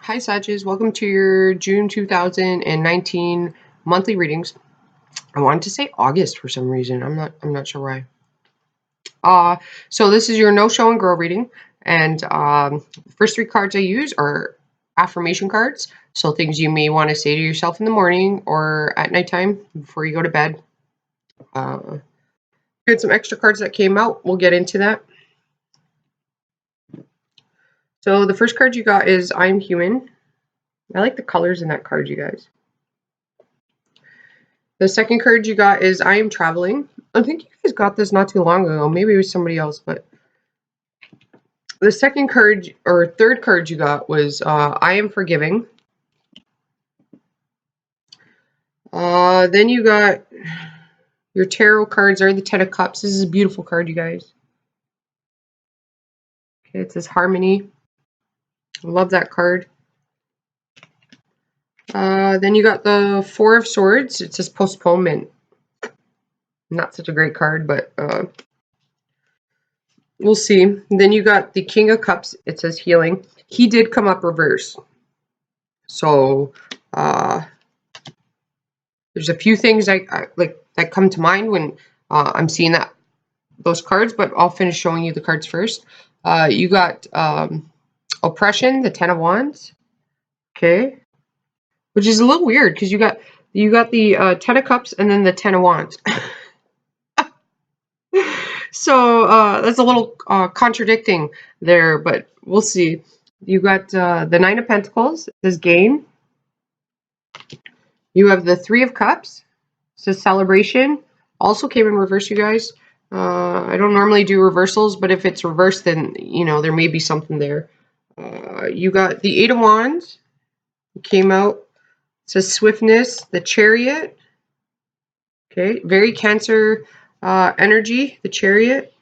Hi, Sagittarius. Welcome to your June 2019 monthly readings. I wanted to say August for some reason. I'm not sure why. So this is your no show and grow reading, and the first three cards I use are affirmation cards. So things you may want to say to yourself in the morning or at nighttime before you go to bed. We had some extra cards that came out. We'll get into that. So the first card you got is I'm Human. I like the colors in that card, you guys. The second card you got is I Am Traveling. I think you guys got this not too long ago. Maybe it was somebody else, but the second card or third card you got was I Am Forgiving. Then you got your tarot cards are the Ten of Cups. This is a beautiful card, you guys. Okay, it says Harmony. I love that card. Then you got the Four of Swords. It says Postponement. Not such a great card, but we'll see. Then you got the King of Cups. It says Healing. He did come up reverse. So there's a few things I like that come to mind when I'm seeing those cards, but I'll finish showing you the cards first. You got Oppression, the Ten of Wands. Okay. Which is a little weird because you got the Ten of Cups and then the Ten of Wands. So that's a little contradicting there, but we'll see. You got the Nine of Pentacles. It says Gain. You have the Three of Cups. It says Celebration. Also came in reverse, you guys. I don't normally do reversals, but if it's reversed, then, you know, there may be something there. You got the Eight of Wands. It came out. It says Swiftness, the Chariot. Okay, very Cancer energy, the Chariot.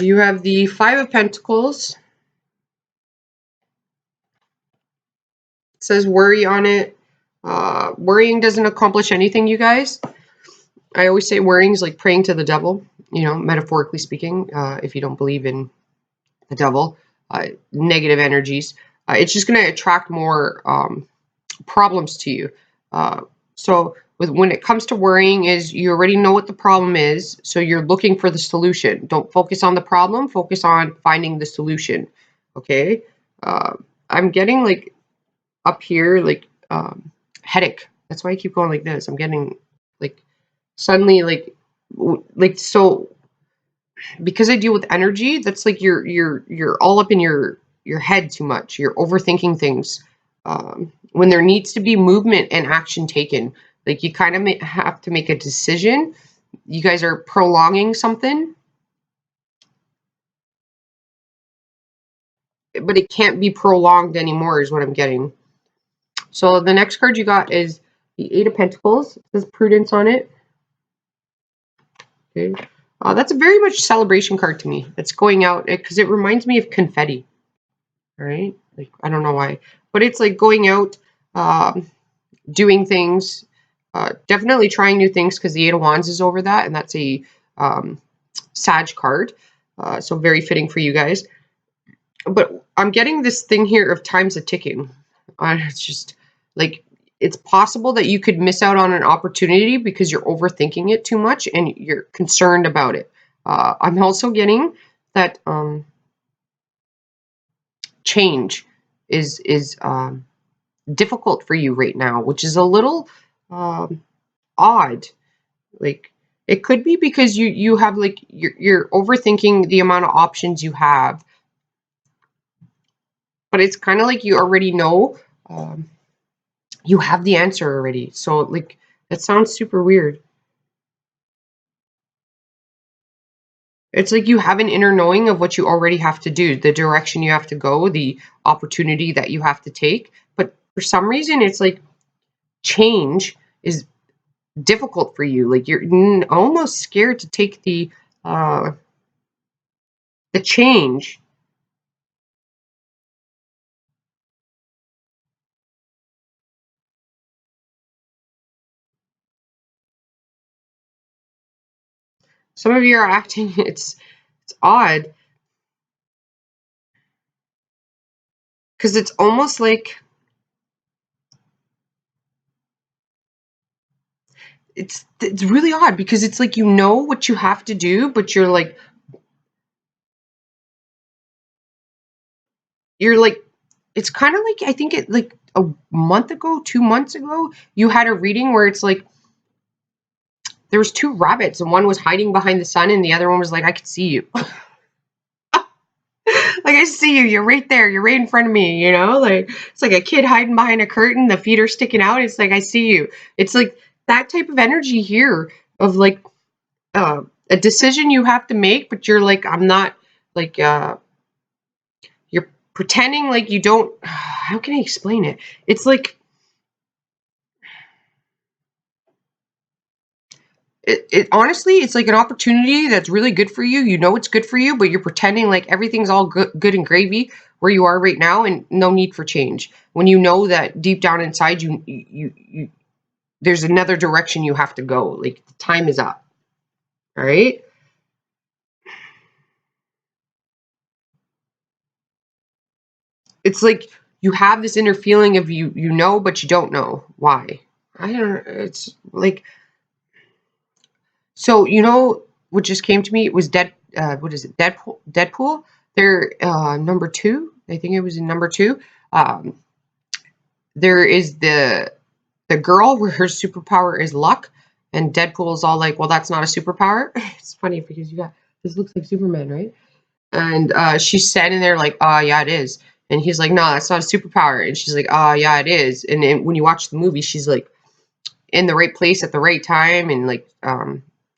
You have the Five of Pentacles. It says worry on it. Worrying doesn't accomplish anything, you guys. I always say worrying is like praying to the devil, you know, metaphorically speaking, if you don't believe in the devil, negative energies. It's just going to attract more problems to you. So when it comes to worrying is you already know what the problem is, so you're looking for the solution. Don't focus on the problem, focus on finding the solution. Okay? I'm getting like up here like headache. That's why I keep going like this. I'm getting like suddenly like so because I deal with energy, that's like you're all up in your head too much. You're overthinking things. When there needs to be movement and action taken, like you kind of have to make a decision. You guys are prolonging something, but it can't be prolonged anymore, is what I'm getting. So the next card you got is the Eight of Pentacles. It says Prudence on it. Okay. That's a very much celebration card to me. It's going out because it reminds me of confetti. All right. Like, I don't know why, but it's like going out, doing things, definitely trying new things because the Eight of Wands is over that, and that's a Sag card. So very fitting for you guys. But I'm getting this thing here of time's a ticking. It's just like it's possible that you could miss out on an opportunity because you're overthinking it too much and you're concerned about it. I'm also getting that change is difficult for you right now, which is a little odd. Like it could be because you have like you're overthinking the amount of options you have, but it's kind of like you already know. You have the answer already. So like it sounds super weird. It's like you have an inner knowing of what you already have to do, the direction you have to go, the opportunity that you have to take. But for some reason, it's like change is difficult for you. Like you're almost scared to take the change. Some of you are acting. It's odd. Because it's almost like it's really odd because it's like you know what you have to do, but you're like it's kind of like I think it like a month ago, 2 months ago, you had a reading where it's like there was two rabbits and one was hiding behind the sun and the other one was like, I could see you. Like I see you, you're right there, you're right in front of me, you know? Like it's like a kid hiding behind a curtain, the feet are sticking out. It's like I see you. It's like that type of energy here of like a decision you have to make, but you're like, I'm not like you're pretending like you don't how can I explain it? It's like it honestly, it's like an opportunity that's really good for you. You know it's good for you, but you're pretending like everything's all good and gravy where you are right now, and no need for change. When you know that deep down inside you there's another direction you have to go. Like the time is up. All right. It's like you have this inner feeling of you know, but you don't know why. I don't. It's like so you know what just came to me. It was dead. What is it? Deadpool. Deadpool. They're number two. I think it was in number two. Um, there is the girl where her superpower is luck, and Deadpool's all like, "Well, that's not a superpower." It's funny because you got this looks like Superman, right? And she's standing there like, "Oh, yeah, it is." And he's like, "No, that's not a superpower." And she's like, "Oh, yeah, it is." And then when you watch the movie, she's like in the right place at the right time, and like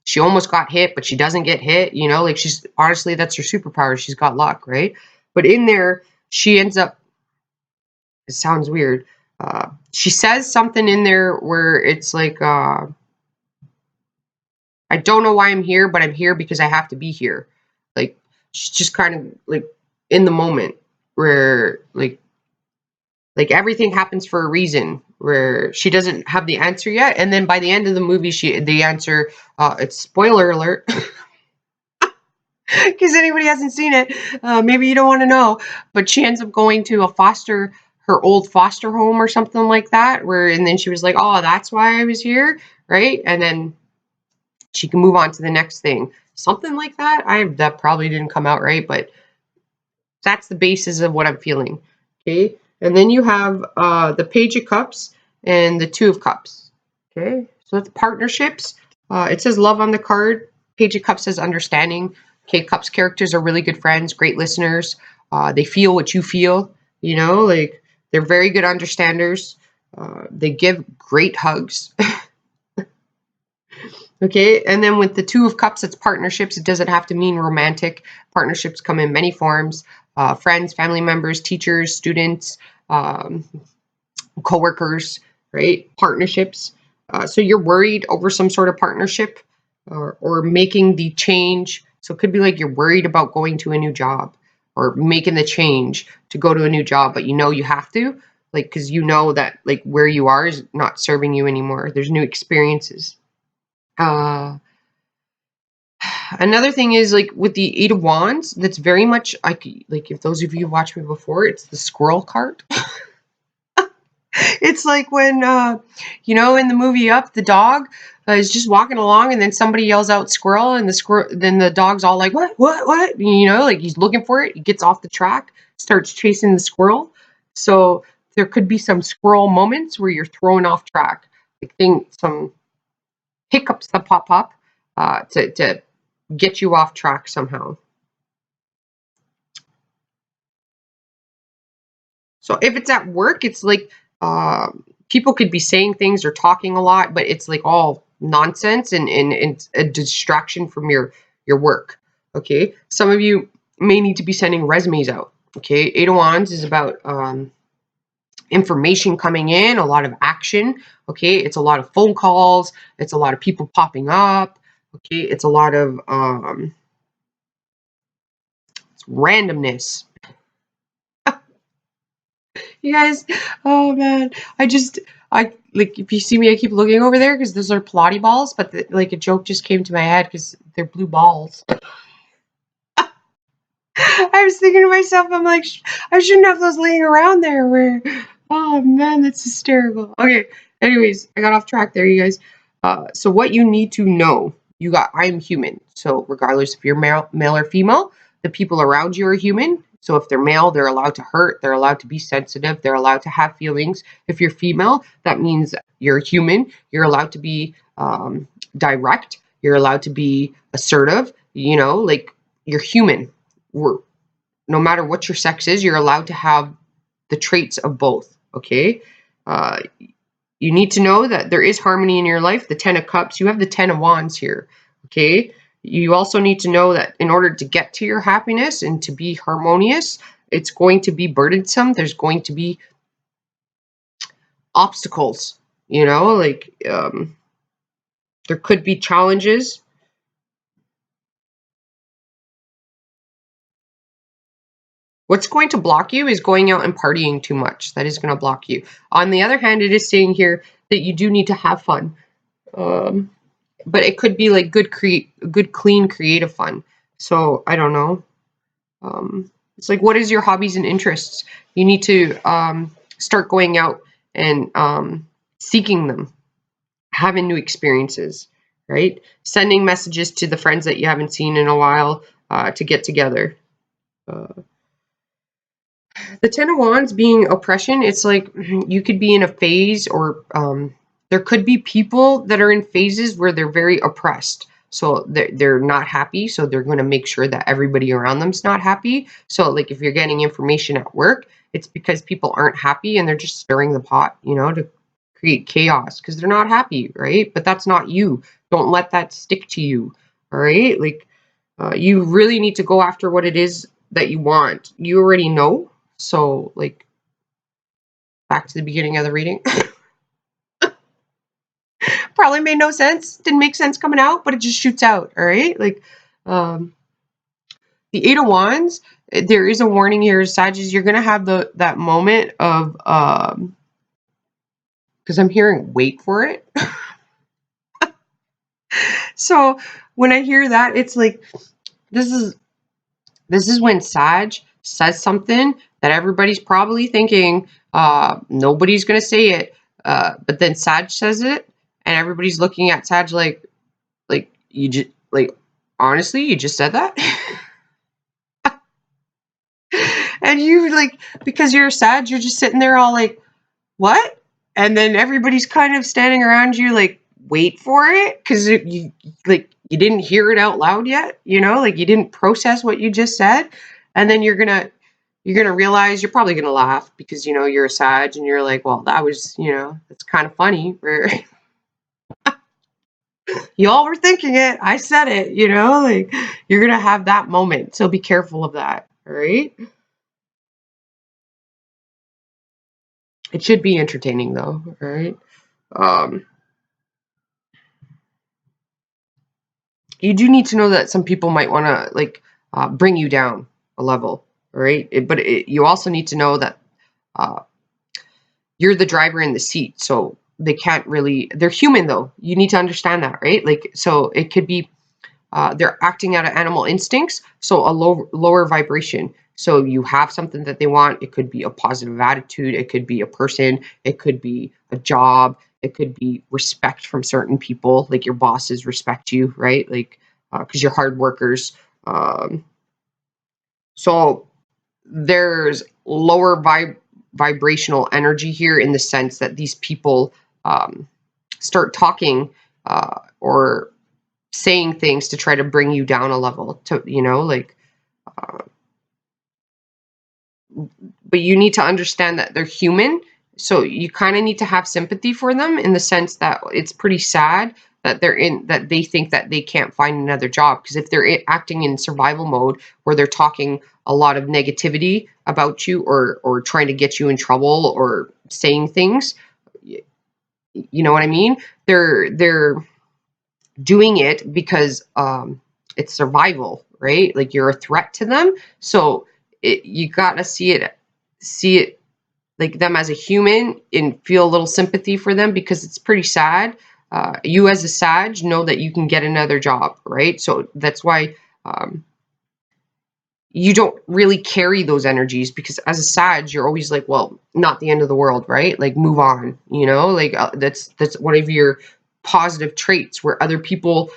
she almost got hit, but she doesn't get hit. You know, like she's honestly that's her superpower. She's got luck, right? But in there, she ends up. It sounds weird. She says something in there where it's like, I don't know why I'm here, but I'm here because I have to be here. Like she's just kind of like in the moment where like everything happens for a reason where she doesn't have the answer yet, and then by the end of the movie she the answer it's spoiler alert because anybody hasn't seen it, maybe you don't want to know, but she ends up going to a foster her old foster home or something like that where and then she was like, oh, that's why I was here, right? And then she can move on to the next thing, something like that. I that probably didn't come out right, but that's the basis of what I'm feeling. Okay. And then you have the Page of Cups and the Two of Cups. Okay. So that's partnerships. It says love on the card. Page of Cups says understanding. Okay. Cups characters are really good friends, great listeners. They feel what you feel, you know, like they're very good understanders. They give great hugs. Okay, and then with the Two of Cups, it's partnerships. It doesn't have to mean romantic. Partnerships come in many forms: friends, family members, teachers, students, um, coworkers, right? Partnerships. So you're worried over some sort of partnership or making the change. So it could be like you're worried about going to a new job or making the change to go to a new job, but you know you have to, like, because you know that like where you are is not serving you anymore. There's new experiences. Uh, Another thing is like with the Eight of Wands, that's very much like if those of you watched me before, it's the squirrel card. It's like when you know in the movie Up, the dog is just walking along and then somebody yells out squirrel and the squirrel then the dog's all like what you know like he's looking for it. He gets off the track, starts chasing the squirrel. So there could be some squirrel moments where you're thrown off track. Like think some hiccups that pop up to get you off track somehow. So if it's at work, it's like people could be saying things or talking a lot, but it's like all nonsense and it's a distraction from your work. Okay, some of you may need to be sending resumes out. Okay, Eight of Wands is about information coming in, a lot of action. Okay, it's a lot of phone calls. It's a lot of people popping up. Okay, it's a lot of it's randomness. You guys, oh man, I like if you see me, I keep looking over there because those are Pilates balls, but like a joke just came to my head because they're blue balls. I was thinking to myself, I'm like, I shouldn't have those laying around there. Where, oh man, that's hysterical. Okay, anyways, I got off track there, you guys. So what you need to know, you got, I'm human. So regardless if you're male or female, the people around you are human. So if they're male, they're allowed to hurt, they're allowed to be sensitive, they're allowed to have feelings. If you're female, that means you're human. You're allowed to be direct. You're allowed to be assertive. You know, like you're human. We're, no matter what your sex is, you're allowed to have the traits of both. Okay. Uh, you need to know that there is harmony in your life. The 10 of Cups, you have the 10 of Wands here. Okay. You also need to know that in order to get to your happiness and to be harmonious, it's going to be burdensome. There's going to be obstacles, you know, like there could be challenges. What's going to block you is going out and partying too much. That is going to block you. On the other hand, it is saying here that you do need to have fun. But it could be like good, clean, creative fun. So I don't know. It's like, what is your hobbies and interests? You need to start going out and seeking them, having new experiences, right? Sending messages to the friends that you haven't seen in a while to get together. The Ten of Wands being oppression, it's like you could be in a phase, or there could be people that are in phases where they're very oppressed. So they're not happy, so they're going to make sure that everybody around them's not happy. So like if you're getting information at work, it's because people aren't happy and they're just stirring the pot, you know, to create chaos because they're not happy, right? But that's not you. Don't let that stick to you, all right? Like you really need to go after what it is that you want. You already know. So, like, back to the beginning of the reading. Probably made no sense. Didn't make sense coming out, but it just shoots out. All right. Like, the Eight of Wands, there is a warning here, Sagittarius. You're going to have that moment of, because I'm hearing wait for it. So, when I hear that, it's like, this is when Sag says something that everybody's probably thinking, nobody's going to say it. But then Sag says it, and everybody's looking at Sag like you just, like, honestly, you just said that? And you, like, because you're Sag, you're just sitting there all like, what? And then everybody's kind of standing around you like, wait for it, because you, like, you didn't hear it out loud yet, you know, like you didn't process what you just said. And then you're gonna realize, you're probably gonna laugh because, you know, you're a Sag and you're like, well, that was, you know, it's kind of funny. Y'all were thinking it, I said it, you know, like you're gonna have that moment. So be careful of that. All right. It should be entertaining though. All right. Um, you do need to know that some people might want to, like, bring you down a level. All right. You also need to know that uh, you're the driver in the seat. So they can't really, they're human though. You need to understand that, right? Like, so it could be, they're acting out of animal instincts. So a lower vibration. So you have something that they want. It could be a positive attitude. It could be a person. It could be a job. It could be respect from certain people. Like your bosses respect you, right? Like, because you're hard workers. So there's lower vibrational energy here, in the sense that these people start talking or saying things to try to bring you down a level, to, you know, like, but you need to understand that they're human. So you kind of need to have sympathy for them, in the sense that it's pretty sad that that they think that they can't find another job, because if they're acting in survival mode, where they're talking a lot of negativity about you, or trying to get you in trouble, or saying things, you know what I mean? They're doing it because it's survival, right? Like you're a threat to them. So you gotta see it like them as a human, and feel a little sympathy for them, because it's pretty sad. You as a Sag know that you can get another job, right? So that's why you don't really carry those energies, because as a Sag, you're always like, well, not the end of the world, right? Like, move on, you know, like that's one of your positive traits, where other people,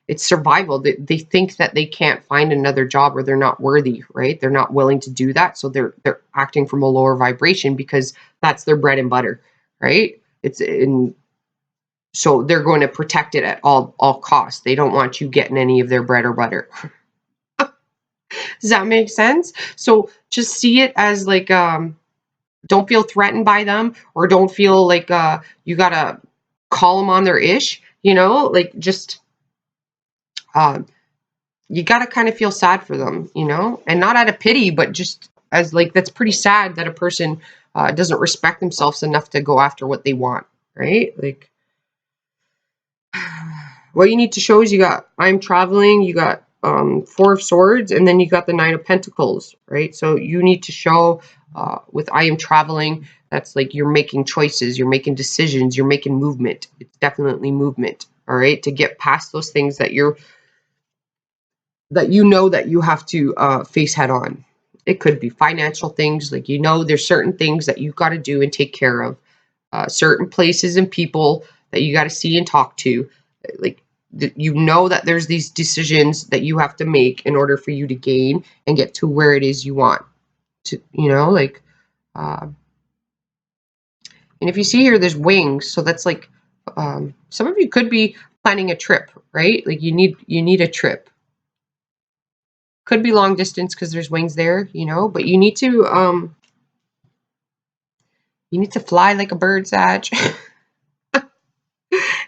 it's survival. They think that they can't find another job, or they're not worthy, right? They're not willing to do that. So they're acting from a lower vibration, because that's their bread and butter, right? It's in, so they're going to protect it at all costs. They don't want you getting any of their bread or butter. Does that make sense? So just see it as like, don't feel threatened by them, or don't feel like you gotta call them on their ish, you know, like just uh, you gotta kind of feel sad for them, you know, and not out of pity, but just as like, that's pretty sad that a person doesn't respect themselves enough to go after what they want, right? Like, what you need to show is, you got I'm traveling, you got Four of Swords, and then you got the Nine of Pentacles, right? So you need to show with I am traveling, that's like you're making choices, you're making decisions, you're making movement. It's definitely movement, all right, to get past those things that you know that you have to face head on. It could be financial things, like, you know, there's certain things that you've got to do and take care of, certain places and people that you got to see and talk to, like, you know that there's these decisions that you have to make in order for you to gain and get to where it is you want to, you know, like, and if you see here, there's wings, so that's like, some of you could be planning a trip, right? Like, you need a trip. Could be long distance because there's wings there, you know, but you need to fly like a bird, Sag.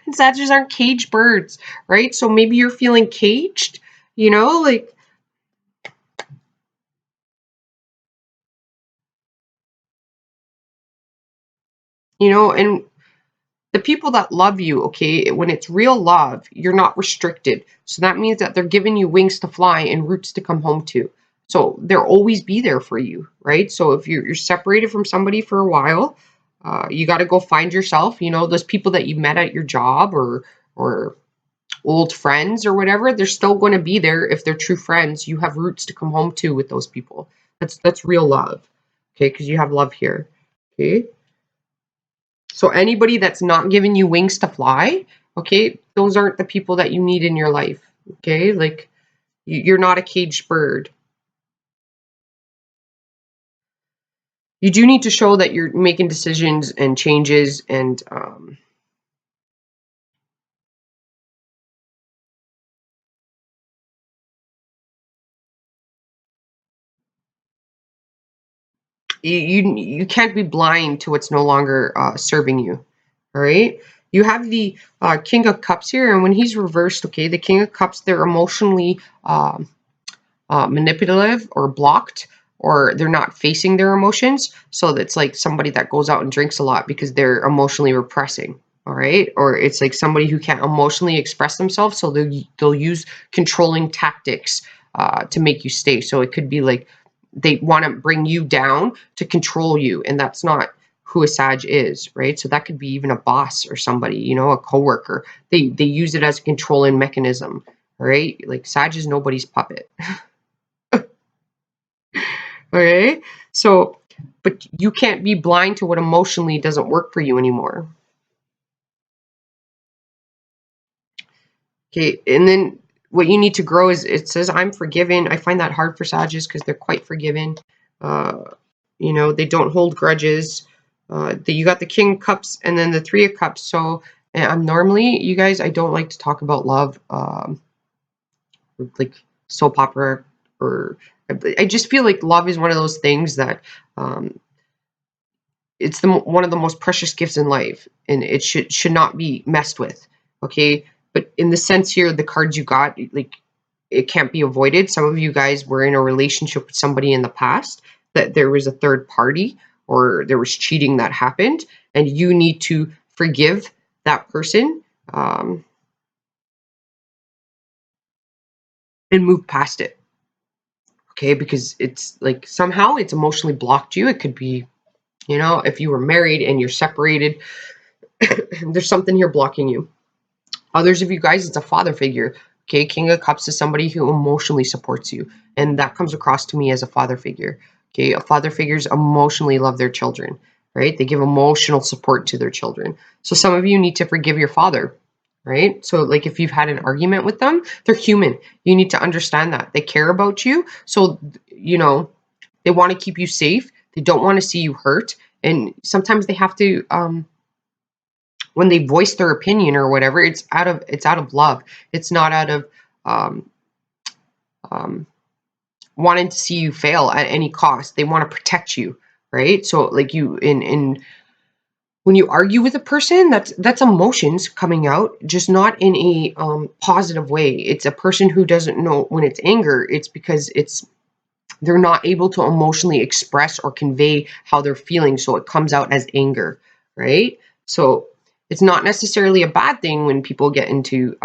And Sagittarius aren't caged birds, right? So maybe you're feeling caged, you know, like, you know, and the people that love you, okay, when it's real love, you're not restricted. So that means that they're giving you wings to fly and roots to come home to. So they'll always be there for you, right? So if you're separated from somebody for a while, you got to go find yourself. You know, those people that you met at your job, or old friends or whatever, they're still going to be there. If they're true friends, you have roots to come home to with those people. That's real love, okay? Because you have love here, okay? So anybody that's not giving you wings to fly, okay, those aren't the people that you need in your life, okay? Like, you're not a caged bird. You do need to show that you're making decisions and changes, and you can't be blind to what's no longer serving you. All right. You have the King of Cups here, and when he's reversed, okay, the King of Cups, they're emotionally manipulative or blocked, or they're not facing their emotions. So it's like somebody that goes out and drinks a lot because they're emotionally repressing. All right. Or it's like somebody who can't emotionally express themselves, so they'll use controlling tactics to make you stay. So it could be like they want to bring you down to control you, and that's not who a Sag is, right? So that could be even a boss or somebody, you know, a coworker. They use it as a controlling mechanism, right? Like, Sag is nobody's puppet. Okay? So, but you can't be blind to what emotionally doesn't work for you anymore. Okay, and then what you need to grow is, it says, I'm forgiven. I find that hard for Sages because they're quite forgiven. Uh, you know, they don't hold grudges. You got the King of Cups and then the Three of Cups. So, and I'm normally, you guys, I don't like to talk about love, like soap opera, or I just feel like love is one of those things that it's one of the most precious gifts in life, and it should not be messed with, okay? But in the sense here, the cards you got, like, it can't be avoided. Some of you guys were in a relationship with somebody in the past that there was a third party, or there was cheating that happened, and you need to forgive that person, and move past it, okay? Because it's like somehow it's emotionally blocked you. It could be, you know, if you were married and you're separated, there's something here blocking you. Others of you guys, it's a father figure. Okay, King of Cups is somebody who emotionally supports you, and that comes across to me as a father figure. Okay, father figures emotionally love their children, right? They give emotional support to their children. So some of you need to forgive your father, right? So like if you've had an argument with them, they're human. You need to understand that. They care about you. So, you know, they want to keep you safe. They don't want to see you hurt. And sometimes they have to when they voice their opinion or whatever, it's out of love. It's not out of um, um, wanting to see you fail at any cost. They want to protect you, right? So like you in when you argue with a person, that's emotions coming out, just not in a positive way. It's a person who doesn't know when it's anger. It's because they're not able to emotionally express or convey how they're feeling, so it comes out as anger, right? So it's not necessarily a bad thing when people get into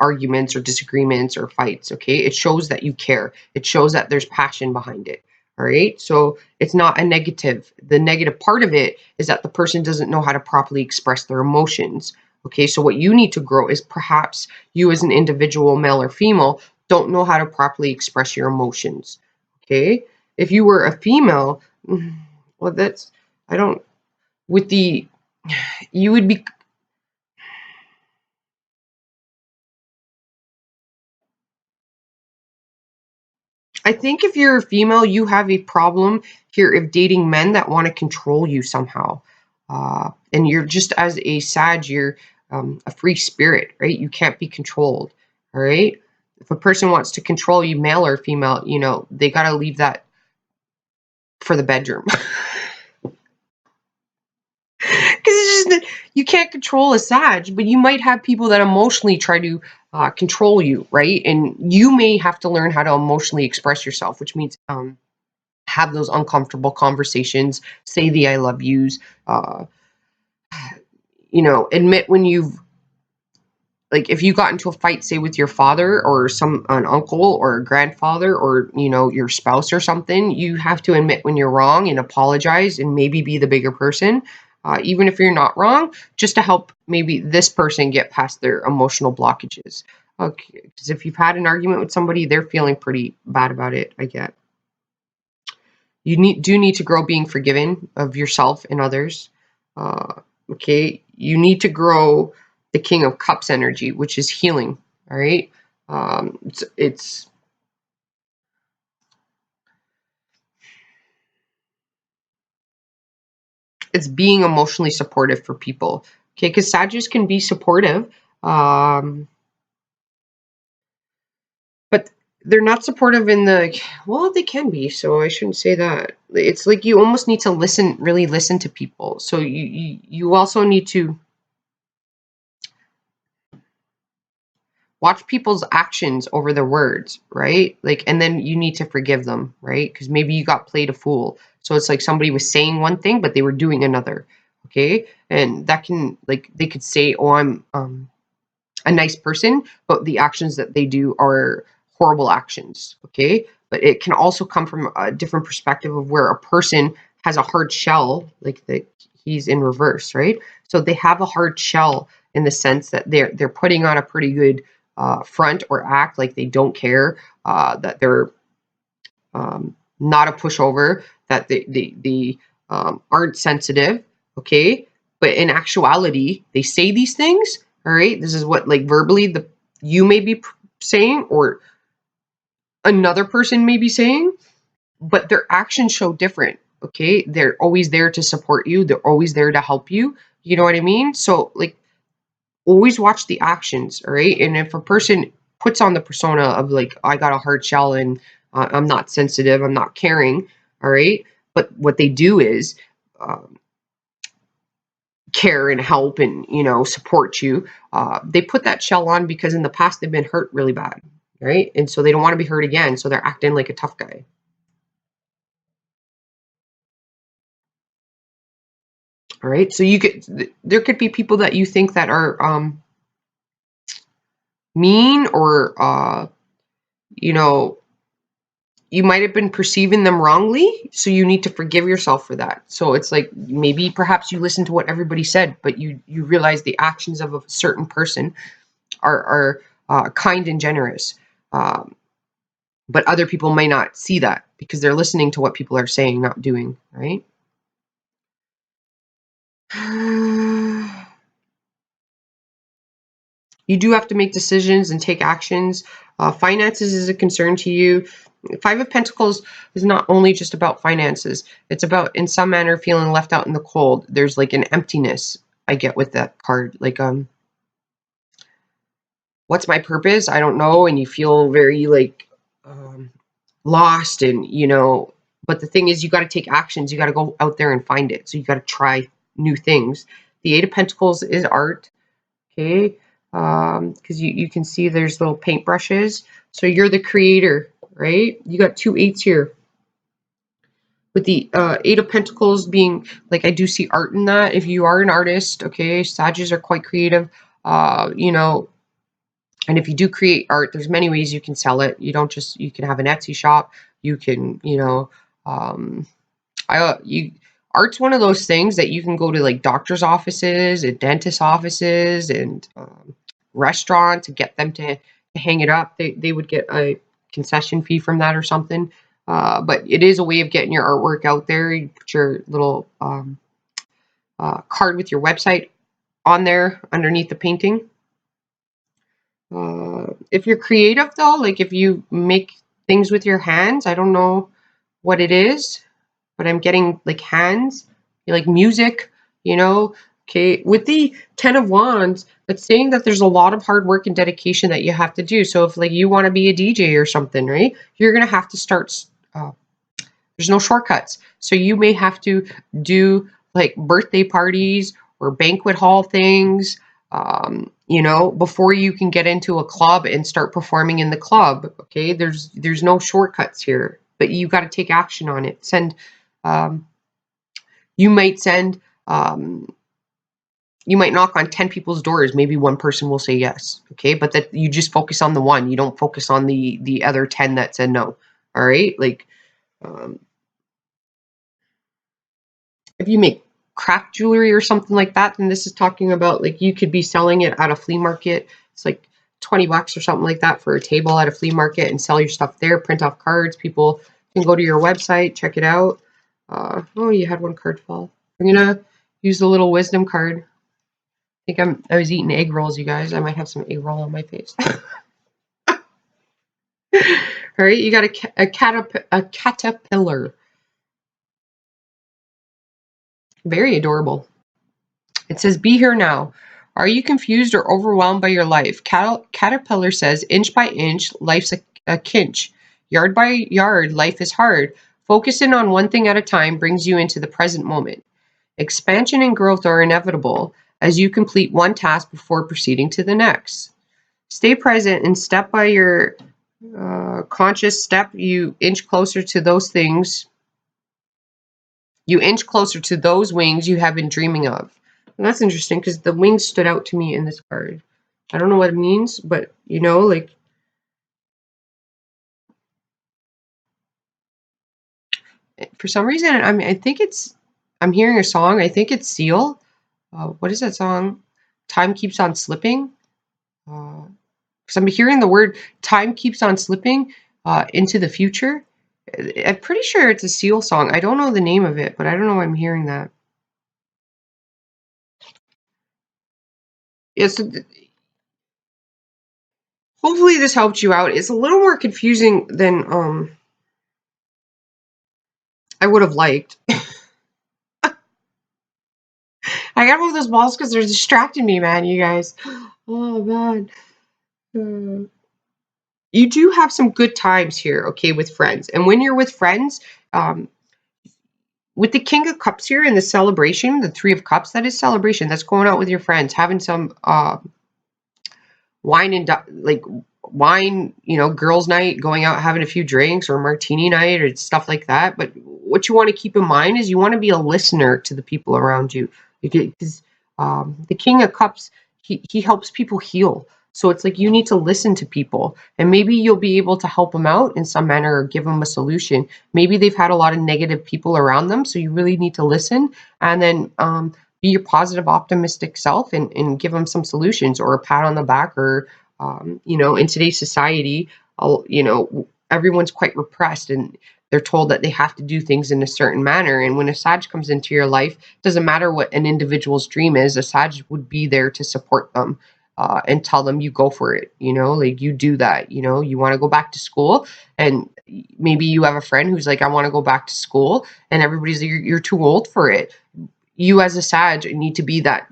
arguments or disagreements or fights. Okay, it shows that you care. It shows that there's passion behind it. All right, so it's not a negative. The negative part of it is that the person doesn't know how to properly express their emotions. Okay, so what you need to grow is perhaps you as an individual, male or female, don't know how to properly express your emotions. Okay, if you were a female, well, that's, I don't, with the, you would be, I think if you're a female, you have a problem here of dating men that want to control you somehow. And you're just as a Sag, you're a free spirit, right? You can't be controlled, all right? If a person wants to control you, male or female, they got to leave that for the bedroom. Because it's just that you can't control a Sag, but you might have people that emotionally try to control you, right? And you may have to learn how to emotionally express yourself, which means have those uncomfortable conversations, say the I love yous, uh, admit when you've, like, if you got into a fight, say with your father or an uncle or a grandfather or your spouse or something, you have to admit when you're wrong and apologize and maybe be the bigger person, even if you're not wrong, just to help maybe this person get past their emotional blockages. Okay, because if you've had an argument with somebody, they're feeling pretty bad about it. I get. You do need to grow being forgiving of yourself and others. Uh, okay, you need to grow the King of Cups energy, which is healing. All right, it's being emotionally supportive for people. Okay, because Sagittarius can be supportive, um, but they're not supportive in the, well, they can be, so I shouldn't say that. It's like you almost need to listen, really listen to people. So you also need to watch people's actions over their words, right? Like, and then you need to forgive them, right? Because maybe you got played a fool. So it's like somebody was saying one thing, but they were doing another. Okay, and that can, like, they could say, "Oh, I'm a nice person," but the actions that they do are horrible actions. Okay, but it can also come from a different perspective of where a person has a hard shell, like he's in reverse, right? So they have a hard shell in the sense that they're putting on a pretty good front or act like they don't care, that they're not a pushover, that they aren't sensitive, okay? But in actuality, they say these things, all right? This is what, like, verbally you may be saying, or another person may be saying, but their actions show different, okay? They're always there to support you. They're always there to help you. You know what I mean? So, like, always watch the actions, all right? And if a person puts on the persona of, like, I got a hard shell and I'm not sensitive, I'm not caring, all right? But what they do is um, care and help and, support you. They put that shell on because in the past they've been hurt really bad, right? And so they don't want to be hurt again. So they're acting like a tough guy, all right? So there could be people that you think that are mean or, you know, you might have been perceiving them wrongly, so you need to forgive yourself for that. So it's like maybe perhaps you listened to what everybody said, but you realize the actions of a certain person are kind and generous. But other people may not see that because they're listening to what people are saying, not doing, right? You do have to make decisions and take actions. Finances is a concern to you. Five of Pentacles is not only just about finances. It's about, in some manner, feeling left out in the cold. There's like an emptiness I get with that card. Like, what's my purpose? I don't know. And you feel very like lost, and but the thing is, you got to take actions. You got to go out there and find it. So you got to try new things. The Eight of Pentacles is art. Okay. Because you can see there's little paint brushes. So you're the creator, right? You got 2 8s here. With the Eight of Pentacles being, like, I do see art in that. If you are an artist, okay, Sagittarius are quite creative, and if you do create art, there's many ways you can sell it. You can have an Etsy shop. You can, art's one of those things that you can go to like doctor's offices and dentist offices and restaurants and get them to hang it up. They would get a concession fee from that or something. But it is a way of getting your artwork out there. You put your little card with your website on there underneath the painting. If you're creative though, like if you make things with your hands, I don't know what it is, but I'm getting like hands, like music, Okay, with the Ten of Wands, it's saying that there's a lot of hard work and dedication that you have to do. So if like you want to be a DJ or something, right, you're going to have to start, there's no shortcuts. So you may have to do like birthday parties or banquet hall things, before you can get into a club and start performing in the club. Okay, there's no shortcuts here, but you got to take action on it. You might send, you might knock on 10 people's doors. Maybe one person will say yes. Okay, but that you just focus on the one. You don't focus on the other 10 that said no. All right, like if you make craft jewelry or something like that, then this is talking about like you could be selling it at a flea market. It's like $20 or something like that for a table at a flea market and sell your stuff there. Print off cards. People can go to your website, check it out. Oh, you had one card fall. I'm gonna use the little wisdom card. I was eating egg rolls, you guys. I might have some egg roll on my face. All right, you got a caterpillar. Very adorable. It says, be here now. Are you confused or overwhelmed by your life? Caterpillar says, inch by inch, life's a kinch. Yard by yard, life is hard. Focusing on one thing at a time brings you into the present moment. Expansion and growth are inevitable as you complete one task before proceeding to the next. Stay present and step by your conscious step. You inch closer to those things. You inch closer to those wings you have been dreaming of. And that's interesting because the wings stood out to me in this card. I don't know what it means, but like for some reason, I think I'm hearing a song. I think it's Seal. What is that song? Time keeps on slipping. Because I'm hearing the word time keeps on slipping into the future. I'm pretty sure it's a Seal song. I don't know the name of it, but I don't know why I'm hearing that. It's hopefully this helped you out. It's a little more confusing than I would have liked. I got move those balls because they're distracting me, man, you guys. Oh, man. You do have some good times here, okay, with friends. And when you're with friends, with the King of Cups here in the celebration, the Three of Cups, that is celebration. That's going out with your friends, having some wine and wine, girls' night, going out having a few drinks, or martini night or stuff like that. But what you want to keep in mind is you want to be a listener to the people around you, because the King of Cups, he helps people heal. So it's like you need to listen to people, and maybe you'll be able to help them out in some manner or give them a solution. Maybe they've had a lot of negative people around them, so you really need to listen and then be your positive, optimistic self and give them some solutions or a pat on the back or You know, in today's society, you know, everyone's quite repressed and they're told that they have to do things in a certain manner. And when a Sag comes into your life, it doesn't matter what an individual's dream is, a Sag would be there to support them. And tell them you go for it, you know, like you do that, you know, you want to go back to school, and maybe you have a friend who's like, I want to go back to school, and everybody's like, you're too old for it. You as a Sag need to be that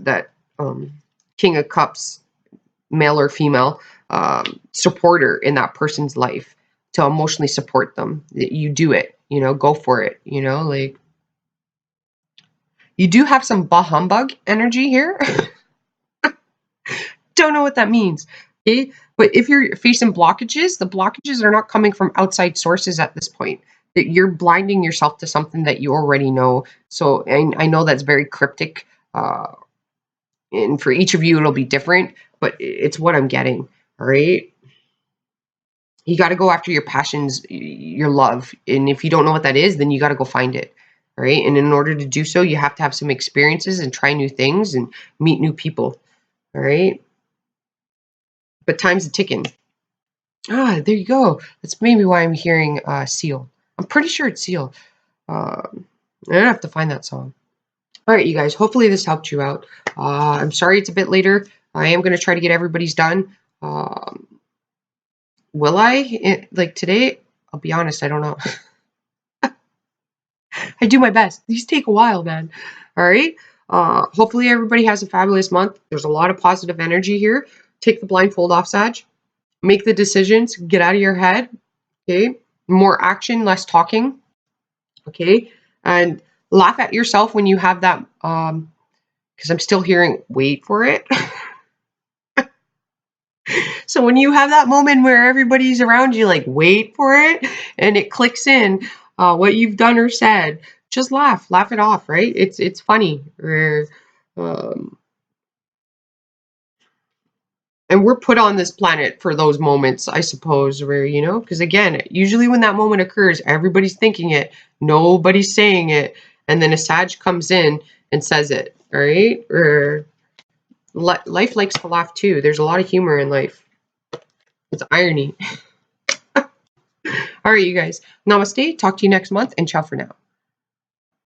King of Cups, male or female, supporter in that person's life to emotionally support them. You do it, you know, go for it, you know, like you do have some bah humbug energy here. Don't know what that means. Okay. But if you're facing blockages, the blockages are not coming from outside sources at this point. That you're blinding yourself to something that you already know. So I know that's very cryptic. And for each of you, it'll be different, but it's what I'm getting. All right. You got to go after your passions, your love. And if you don't know what that is, then you got to go find it. All right. And in order to do so, you have to have some experiences and try new things and meet new people. All right. But time's a ticking. Ah, there you go. That's maybe why I'm hearing Seal. I'm pretty sure it's Seal. I don't have to find that song. All right, you guys. Hopefully this helped you out. I'm sorry it's a bit later. I am going to try to get everybody's done. Will I? Like today, I'll be honest, I don't know. I do my best. These take a while, man. All right. Hopefully everybody has a fabulous month. There's a lot of positive energy here. Take the blindfold off, Sag. Make the decisions. Get out of your head. Okay. More action, less talking. Okay. And laugh at yourself when you have that. Because I'm still hearing, wait for it. So when you have that moment where everybody's around you, like, wait for it, and it clicks in what you've done or said, just laugh it off, right? It's funny. Um, and we're put on this planet for those moments, I suppose, where, you know, because again, usually when that moment occurs, everybody's thinking it, nobody's saying it, and then a Sag comes in and says it, all right? Or life likes to laugh too. There's a lot of humor in life. It's irony. All right, you guys. Namaste. Talk to you next month, and ciao for now.